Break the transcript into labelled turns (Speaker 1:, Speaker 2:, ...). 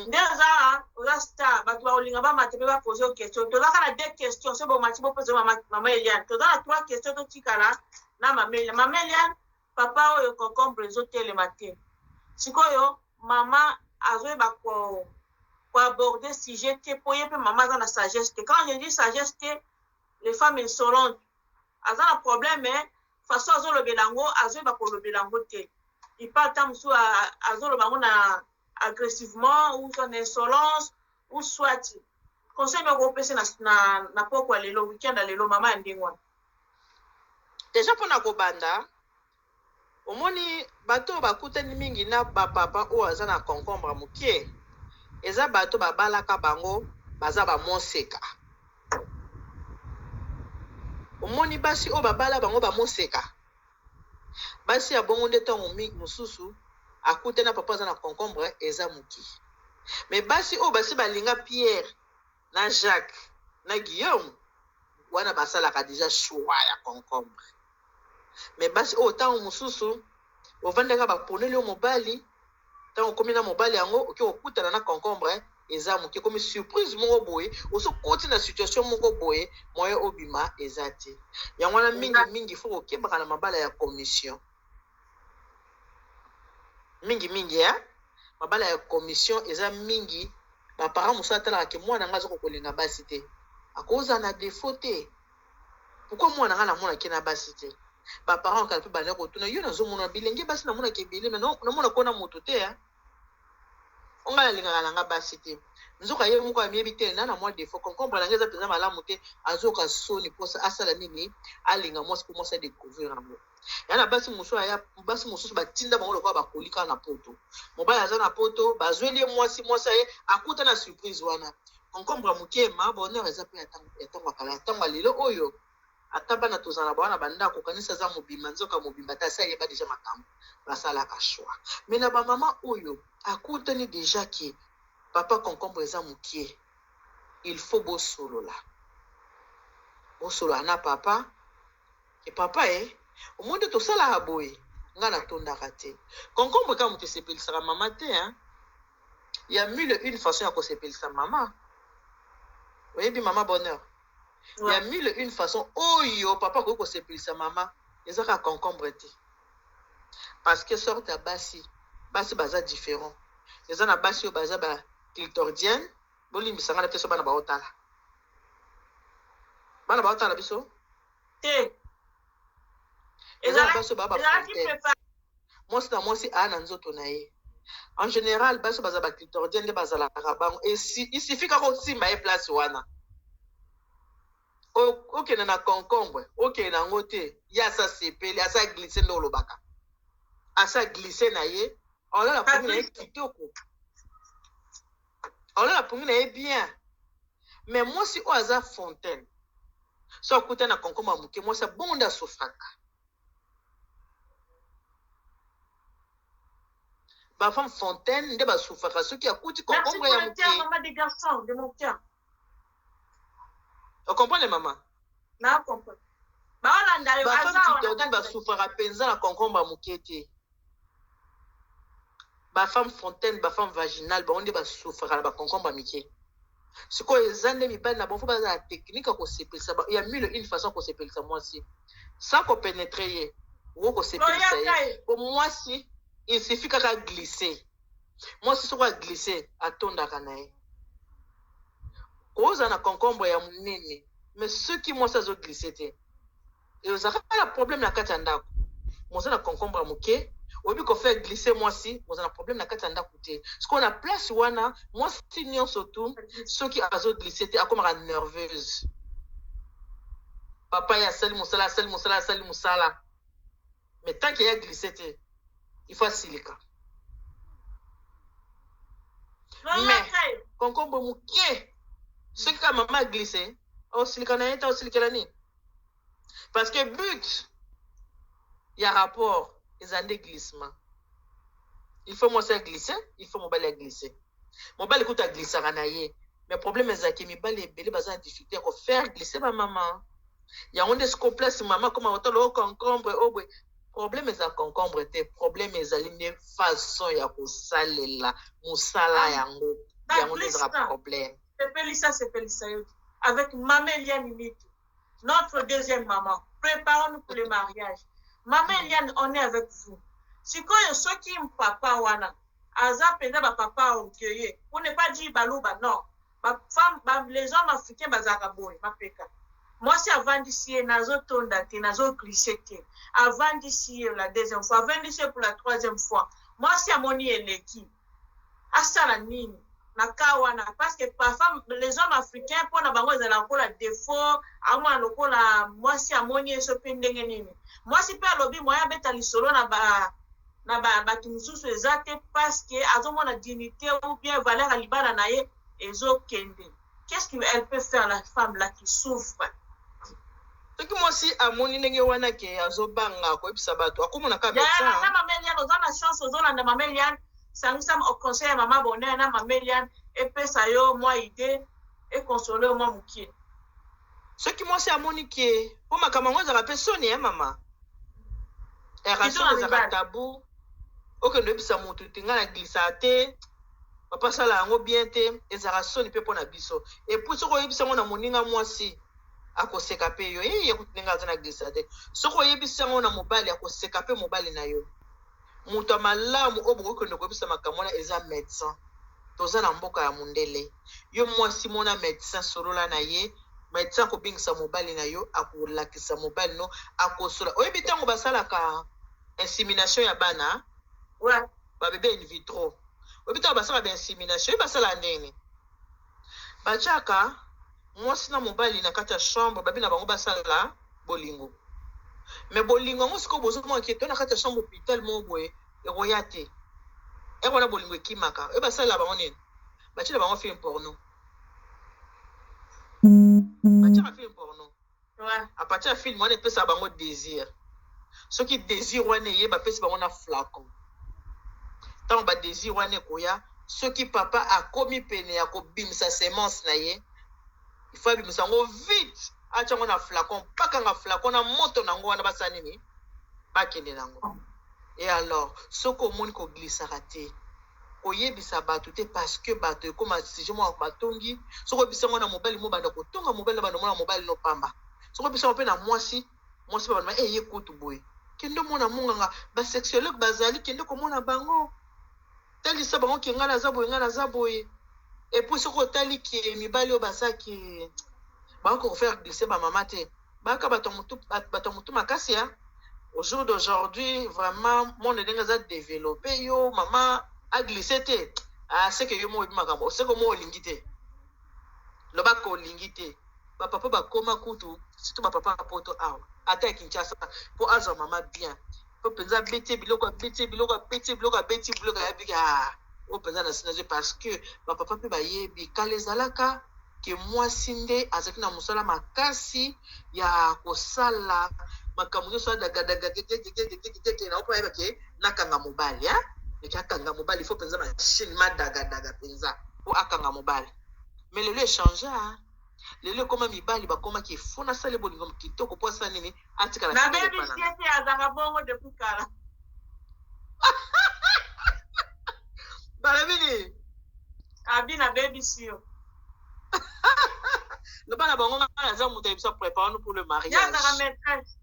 Speaker 1: Ndeza rasta batu ba olinga ba mate ba poser question to zaka na deux questions c'est bon mati bo poser maman Eliane to zaka trois questions to tikala na maman Eliane papa oyo concombre ezotele matin sikoyo mama azoye ba ko aborder sujet te poye pe mama za na sagesse te quand je dis sagesse te les femmes insolentes aza na problème façon azolo belango azoye ba ko lo belango te il parle tant musu azolo bango na agressivement ou son insolence ou soit conseil de repasser na pokwa lelo weekend lelo mama ndingwa
Speaker 2: déjà pona ko banda omoni bato bakutani mingi na papa o aza na concombre mukie eza bato babalaka bango baza ba monseka omoni basi o babala bango ba monseka basi ya bongo nde tango mususu akute na papa za na concombre eza muki mais basi o basi balinga Pierre na Jacques na Guillaume wana basalaka déjà choix ya concombre mais basi o tango mususu ovandaka baponeli yo mobali tango komi na mobali yango oki okutana na concombre eza muki komi surprise moko boye oso koti na situation moko boye moyo obima eza te yango wana mingi fo okebaka na mabala ya commission mingi ya mabala ya commission eza mingi ba parents musa atalaka ke mwana nga azoko kolinga basi te akoza na défaut te pourquoi mwana nga namona ke na basi te ba parents kala pe bana kotuna yo nazomona bilenge basi namona ke bilenge mais namona kona moto te ya onga alingaka na nga basi te nzoka ye moko amiebi te na mwa défaut concombre nanga eza penza malamu te azoka soni posa asala nini alinga mwasi po mwasi adécouvrir yango yana basi mosusu batinda bango lokola bakolika na poto mobali aza na poto bazweli ye mwasi ye akuta na surprise wana concombre moke ma bonheur eza mpe ya ntango akala ya ntango lelo oyo ata bana tozala bana banda kokanisa za mobimba nzoka mobimba ta sa yeba déjà makambo basalaka choix mais na bamama oyo akutani déjà ki papa concombre eza mokie il faut bosolola na papa et papa au monde tosalaka boye nga natondaka te concombre ka moto esepelisaka mama te il y a mille une façon ya kosepelisa mama oyebi mama bonheur il y a mille une façon oyo papa koki kosepelisa mama ezaka concombre te parce que sorte ya basi baza différent eza na basi oyo baza ba clitoridienne bolimbisanga na te so bana baotala biso
Speaker 1: te
Speaker 2: eza na basi oyo baba mwasi na mwasi aa na nzoto na ye en général basi baza ba clitoridienne nde bazalaka bango il suffit kaka osimba ye place wana okende na concombre okende nango te ye asa sepeli asa glisse nde olobaka asa glisse na ye olala pungi na ye kitoko olala pungi na ye bien mais mwasi oyo aza fontaine so akuta na concombre moke mwasi abongo nde asofraka bafemme fontaine nde basofraka soki akuti concombre ya moke okomprendre maman
Speaker 1: na comprendre baolanda yo
Speaker 2: bafemme kitodi basofraka mpenza na concombre moke te bafemme fontaine bafemme vaginale bango nde basofraka na baconcombre mike sikoyo eza nde mibali na bonfo baza na technique ya kosepelisa ya mille une façon kosepelisa mwasi sans kopénétre ye oko kosepelisa ye po mwasi il suffit kaka glisse mwasi soko aglisse atondaka na ye koza na concombre ya monene mais soki mwasi azoglisse te ezalaka na problème na kati ya ndako moza na concombre moke oyebi kofaire glisse mwasi moza na problème na kati ya ndako te sikoyo na place wana mwasi nyonso tu soki azoglisse te akomaka nerveuse papa ye asali mosala mais tant que ye aglisse te il faut asilika mais concombre moke soki ka mama aglisse osilika na ye ta osilikela nini parce que but ya rapport eza nde glissement il faut mwasi aglisse il faut mobali aglisse mobali kuta aglissaka na ye mais problème ezalaki mibali ebele baza na difficulté ya kofaire glisse bamama yango nde siko place mama koma otala oconcombre obwe problème eza concombre te, problème ezali nde façon ya kosalela mosala yango yango nde ezaka problème.
Speaker 1: Sepelisa yo avec Maman Eliane Miki, notre deuxième maman. Préparons-nous pour le mariage. Maman Eliane, on est avec vous. Sikoyo soki papa wana aza penda ba papa okeye. On n'est pas dit balouba non. Ba femme les hommes africains bazaka boy mapeka. Moi si avant d'ici nazo tonda te nazo cliché te. Avant d'ici la deuxième fois, avant d'ici pour la troisième fois. Moi si amoni eleki. Asala nini? Nakawana parce que parfois les hommes africains pour na bango ezala ko la défaut amwa lokola moi si amoni eso pendenge nini. Moi si pa lobi moya beta lisolo na ba tumususu ezate parce que azomona dignité ou bien valeur alibala na ye ezo kende. Qu'est-ce qu'elle peut faire la femme là qui souffre?
Speaker 2: Ce que moi si amoni ndenge wana ke azobanga ko ebisa bato akomona ka médecin.
Speaker 1: Na mameliane ozana chance ozolanda mameliane sangisam au conseil maman bonheur na mameliane epesa yo moi idée et consoler moi mukie.
Speaker 2: Ce qui moi si amoni ke po makama ngo za personne hein maman. Erration za tabou. Ok, nous ebisa mutu tingana glissa te. Papa sala yango bien te ezara soni pe pona biso. Et puis soko ebisa ngo na moninga mwasi akoseka pe yo ye kutinga zana glissa te. Soko ebisa ngo na mobali akoseka pe mobali na yo. Mutu malamu oboko ko ndoko ebisa makamona eza médecin. Toza na mboka ya mundele. Yo mwasi mona médecin solola na ye. Médecin ko bingisa mobali na yo akolakisa mobali no akosola. Oyebi tango basalaka insémination ya bana.
Speaker 1: Ouais.
Speaker 2: Ba bébé in vitro. Obita basala ba insémination, basala ndenge. Bachaka mwasi na mobali na kati ya chambre, babi na bango basala bolingo. Mais bolingo ngo siko bozo mo ki to na kati ya chambre hôpital mo boye, eroyate. Eko na bolingo ekimaka. E basala bango nini? Bachila bango film porno. Bachila film porno.
Speaker 1: Ouais.
Speaker 2: A partir de film, on pesa bango désir. Ce qui désir wane ye ba pesa bango na flacon. Tant ba désir wane koya, ce qui papa a commis pene ya ko bimisa semence na ye. Il faut bimisa ngo vite. Acha ngo na flacon, paka nga flacon na moto nango wana basani ni. Ba kende nango. Et alors, ce ko moni ko glissa raté. Oyebisa bato te parce que bato comme si je moi batongi, ce ko bisa ngo na mobile mo banda ko tonga mobile banda mo na mobile no pamba. Ce ko bisa pe na mwasi ba ye kutu boy. Kendo mona munga ba sexologue bazali kendo ko mona bango. Tali sa bango ki ngana za boy. Et puis ce ko tali ki mibali o basaki ba ko faire glisser ba mama te. Ba ka bato mutu makasi ya. Au jour d'aujourd'hui, vraiment mon ndenge za développer yo mama a glissé te. Ah c'est que yo mo makambo, c'est que mo lingite. Lo ba ko lingite. Ba papa ba koma kutu, surtout ba papa poto awa. Ata Kinshasa pour azo mama bien. Pour penza beti biloko ya bika. O penza na sinaje parce que ba papa pe ba yebi kalezalaka ke mwasi nde azaki na musala makasi ya kosala makamuzo so daga na opa yeba ke nakanga mobali ya. Ekakanga mobali faut penza machine madaga penza pour akanga mobali. Mais le échange lelo koma mibali bakoma ki fona sale bolingo kitoko po sa nini atika la
Speaker 1: na baby siete azanga bongo de pukala
Speaker 2: bala bini
Speaker 1: abina baby sio
Speaker 2: le bana bango ngana za muta ibisa préparer pour le mariage
Speaker 1: ya zanga maîtresse